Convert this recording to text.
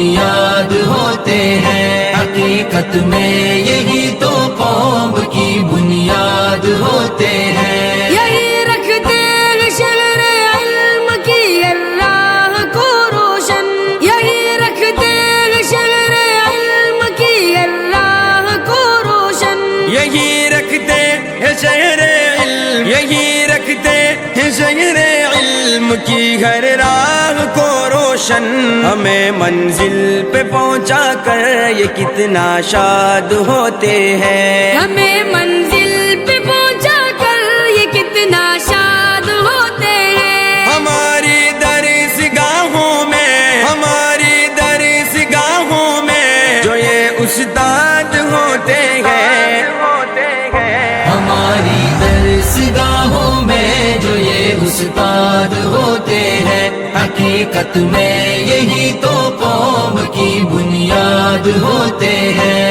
بنیاد ہوتے ہیں، حقیقت میں یہی تو قوم کی بنیاد ہوتے ہیں۔ یہی رکھتے ہیں شہر علم کی راہ کو روشن، یہی رکھتے ہیں شہر علم کی راہ کو روشن، یہی رکھتے ہیں شہر علم، یہی رکھتے ہیں شہر علم کی ہر راہ کو روشن۔ ہمیں منزل پہ پہنچا کر یہ کتنا شاد ہوتے ہیں، ہمیں منزل پہ پہنچا کر یہ کتنا شاد ہوتے ہیں۔ ہماری درسگاہوں میں، ہماری درسگاہوں میں جو یہ استاد ہوتے ہیں، ہماری درسگاہوں میں جو یہ استاد ہوتے ہیں، حقیقت میں یہی تو قوم کی بنیاد ہوتے ہیں۔